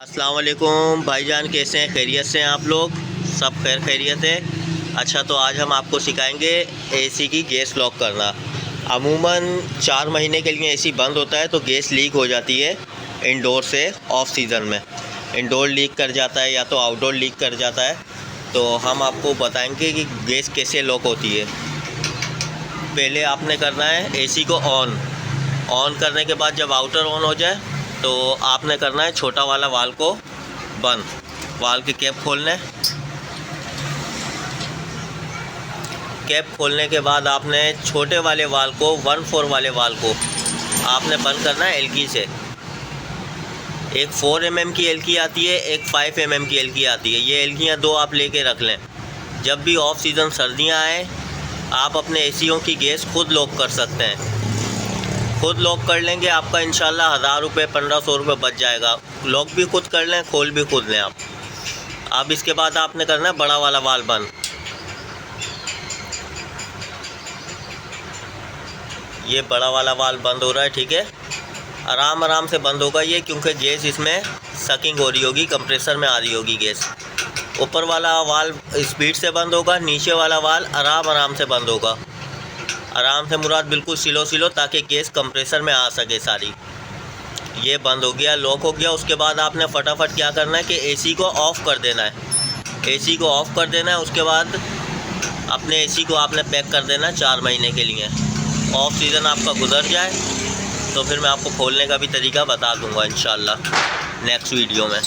अस्सलाम वालेकुम भाईजान, कैसे हैं? खैरियत से हैं आप लोग? सब खैरियत है। अच्छा, तो आज हम आपको सिखाएंगे एसी की गैस लॉक करना। अमूमन 4 महीने के लिए एसी बंद होता है तो गैस लीक हो जाती है इंडोर से ऑफ सीज़न में। इंडोर लीक कर जाता है या तो आउटडोर लीक कर जाता है। तो हम आपको बताएंगे कि गैस कैसे लॉक होती है। पहले आपने करना है एसी को ऑन करने के बाद जब आउटर ऑन हो जाए तो आपने करना है छोटा वाला वाल्व को बंद। वाल्व की कैप खोलना है। कैप खोलने के बाद आपने छोटे वाले वाल्व को 1/4 वाले वाल्व को आपने बंद करना है एलकी से। एक 4 mm की एलकी आती है, एक 5 mm की एलकी आती है। ये एलकियाँ दो आप लेके रख लें। जब भी ऑफ सीज़न सर्दियाँ आए आप अपने एसीओं की गैस खुद लॉक कर सकते हैं। खुद लॉक कर लेंगे, आपका इंशाल्लाह 1000 रुपये 1500 रुपये बच जाएगा। लॉक भी खुद कर लें, खोल भी खुद लें आप। अब इसके बाद आपने करना है बड़ा वाला वाल्व बंद। ये बड़ा वाला वाल्व बंद हो रहा है, ठीक है। आराम से बंद होगा ये, क्योंकि गैस इसमें सकिंग हो रही होगी, कंप्रेसर में आ रही होगी गैस। ऊपर वाला वाल्व स्पीड से बंद होगा, नीचे वाला वाल्व आराम से बंद होगा। आराम से मुराद बिल्कुल स्लो, ताकि गैस कंप्रेसर में आ सके सारी। ये बंद हो गया, लॉक हो गया। उसके बाद आपने फटाफट क्या करना है कि एसी को ऑफ़ कर देना है। एसी को ऑफ़ कर देना है। उसके बाद अपने एसी को आपने पैक कर देना है 4 महीने के लिए। ऑफ सीज़न आपका गुजर जाए तो फिर मैं आपको खोलने का भी तरीका बता दूंगा इंशाल्लाह नेक्स्ट वीडियो में।